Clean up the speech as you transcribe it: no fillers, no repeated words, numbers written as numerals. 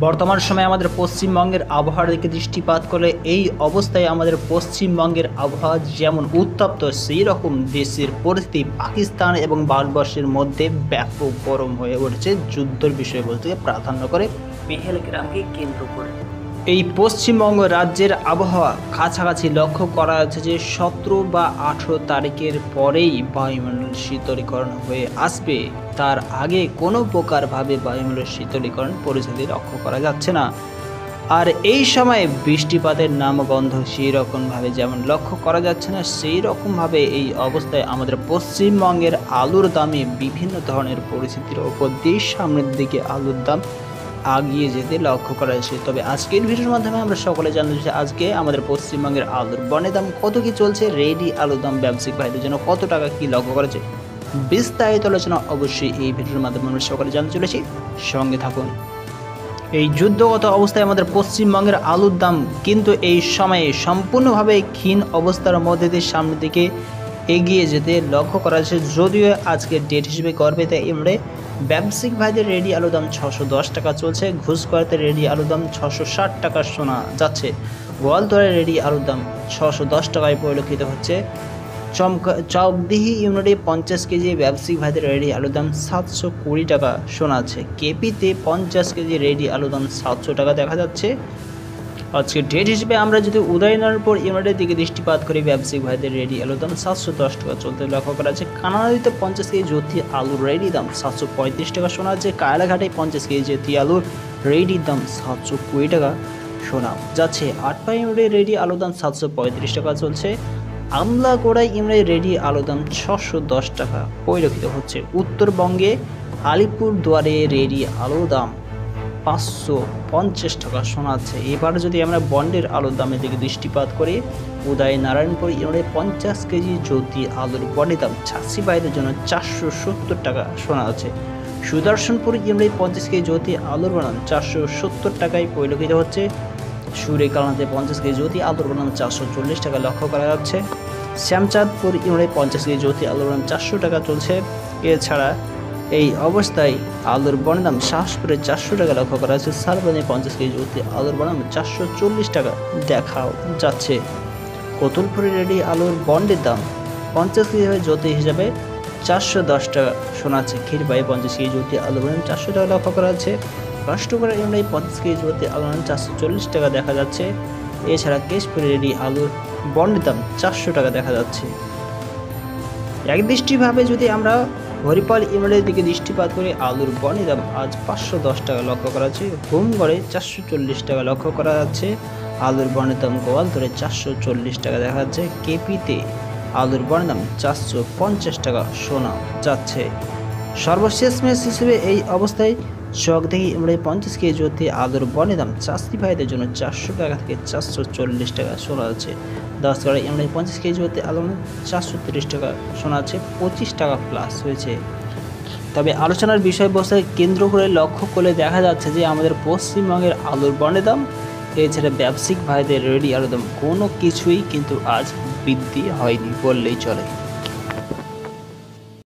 বর্তমান সময়ে আমাদের পশ্চিমবঙ্গের আবহাওয়ার দিকে দৃষ্টিপাত করলে এই অবস্থায় আমাদের পশ্চিমবঙ্গের আবহাওয়া যেমন উত্তপ্ত, সেই রকম দেশের পরিস্থিতি পাকিস্তান এবং ভারতবর্ষের মধ্যে ব্যাপক গরম হয়ে উঠেছে। যুদ্ধের বিষয়বস্তুকে প্রাধান্য করে পেহেলগ্রামকে কেন্দ্র করে এই পশ্চিমবঙ্গ রাজ্যের আবহাওয়া কাছাকাছি লক্ষ্য করা যাচ্ছে যে 17 বা 18 তারিখের পরেই বায়ুমণ্ডল শীতলীকরণ হয়ে আসবে। তার আগে কোনো প্রকারভাবে বায়ুমণ্ডল শীতলীকরণ পরিস্থিতি লক্ষ্য করা যাচ্ছে না। আর এই সময়ে বৃষ্টিপাতের নামগন্ধ সেই রকমভাবে যেমন লক্ষ্য করা যাচ্ছে না, সেই রকমভাবে এই অবস্থায় আমাদের পশ্চিমবঙ্গের আলুর দামে বিভিন্ন ধরনের পরিস্থিতির ওপর দিয়ে সামনের দিকে আলুর দাম আগিয়ে যেতে লক্ষ্য করা যাচ্ছে। তবে আজকের ভিডিওর মাধ্যমে আমরা সকলে জানতে চাই আজকে আমাদের পশ্চিমবঙ্গের আলুর বনের দাম কত কি চলছে, রেডি আলুর দাম ব্যবসায়িক ভাইদের জন্য কত টাকা কি লক্ষ্য করা যায়, বিস্তারিত আলোচনা অবশ্যই এই ভিডিওর মাধ্যমে আমরা সকলে জানতে চলেছি। সঙ্গে থাকুন। এই যুদ্ধগত অবস্থায় আমাদের পশ্চিমবঙ্গের আলুর দাম কিন্তু এই সময়ে সম্পূর্ণভাবে ক্ষীণ অবস্থার মধ্যে দিয়ে সামনের দিকে এগিয়ে যেতে লক্ষ্য করা যাচ্ছে। যদিও আজকের ডেট হিসেবে করবে তাই এমরে ব্যবসায়িক ভাইদের রেডি আলুর দাম 610 টাকা চলছে, ঘুষ করাতে রেডি আলুর দাম 660 টাকা শোনা যাচ্ছে। গোয়ালতোড়ে রেডি আলুর দাম 610 টাকায় পরিলক্ষিত হচ্ছে। চকদিহি ইউনিটে 50 কেজি ব্যবসায়িক ভাইদের রেডি আলুর দাম 720 টাকা শোনা যাচ্ছে। কেপিতে 50 কেজি রেডি আলুর দাম 700 টাকা দেখা যাচ্ছে। আজকে ডেট হিসেবে আমরা যদি উদয়নারায়ণপুর ইউনিটের দিকে দৃষ্টিপাত করি, ব্যবসায়িক ভাইদের রেডি আলুর দাম 710 টাকা চলতে লক্ষ্য করা যাচ্ছে। কানাড়াদিতে 50 কেজি জ্যোতি আলুর রেডি দাম 735 টাকা শোনা যাচ্ছে। কায়লাঘাটে 50 কেজি জ্যোতি আলুর রেডি দাম 720 টাকা শোনা যাচ্ছে। আটপাই ইউনিটের রেডি আলুর দাম 735 টাকা চলছে। আমলাগোড়াই ইউনিটের রেডি আলুর দাম 610 টাকা পরিলক্ষিত হচ্ছে। উত্তরবঙ্গে আলিপুরদুয়ারে রেডি আলুর দাম 550 টাকা শোনা যাচ্ছে। এবার যদি আমরা বন্ডের আলুর দামের দিকে দৃষ্টিপাত করি, উদয়নারায়ণপুর ইউনিটে 50 কেজি জ্যোতি আলুর বন্ডের দাম চাষি ভাইদের জন্য 470 টাকা শোনা যাচ্ছে। সুদর্শনপুর ইউনিটে 50 কেজি জ্যোতি আলুর দাম 470 টাকায় পরিলক্ষিত হচ্ছে। সুরেকালাতে 50 কেজি জ্যোতি আলুর দাম 440 টাকা লক্ষ্য করা যাচ্ছে। শ্যামচাঁদপুর ইউনিটে 50 কেজি জ্যোতি আলুর দাম 400 টাকা চলছে। এছাড়া এই অবস্থায় আলুর বনের দাম শাহপুরে 400 টাকা লক্ষ্য করা যাচ্ছে। শালবনে 50 কেজি জ্যোতি আলুর বনের দাম 440 টাকা দেখা যাচ্ছে। কতুলপুরে রেডি আলুর বন্ডের দাম 50 কেজি জ্যোতি হিসাবে 410 টাকা শোনা যাচ্ছে। ক্ষীরবাই 50 কেজি জ্যোতি আলুর বনের দাম 400 টাকা লক্ষ্য করা যাচ্ছে। রাষ্ট্রপুরে ইউনিটে 50 কেজি জ্যোতি আলুর দাম 440 টাকা দেখা যাচ্ছে। এছাড়া কেশপুরে রেডি আলুর বন্ডের দাম 400 টাকা দেখা যাচ্ছে। একদৃষ্টিভাবে যদি আমরা হরিপাল ইউনিটের দিকে দৃষ্টিপাত করে আলুর বনের দাম আজ 510 টাকা লক্ষ্য করা যাচ্ছে। হোমগড়ে 440 টাকা লক্ষ্য করা যাচ্ছে। আলুর বনের দাম গোয়ালতোড়ে 440 টাকা দেখা যাচ্ছে। কেপিতে আলুর বনের দাম 450 টাকা শোনা যাচ্ছে। সর্বশেষ ম্যাচ হিসেবে এই অবস্থায় চকদিহি ইউনিটে 50 কেজি জ্যোতি আলুর বনের দাম চাষি ভাইদের জন্য 400 টাকা থেকে 440 টাকা শোনা যাচ্ছে। 10 ইউনিটে 50 কেজি জ্যোতি আলুর 430 টাকা শোনা যাচ্ছে। 25 টাকা প্লাস হয়েছে। তবে আলোচনার বিষয়বস্তুকে কেন্দ্র করে লক্ষ্য করলে দেখা যাচ্ছে যে আমাদের পশ্চিমবঙ্গের আলুর বনের দাম, এছাড়া ব্যবসায়িক ভাইদের রেডি আলুর দাম কোনো কিছুই কিন্তু আজ বৃদ্ধি হয়নি বললেই চলে।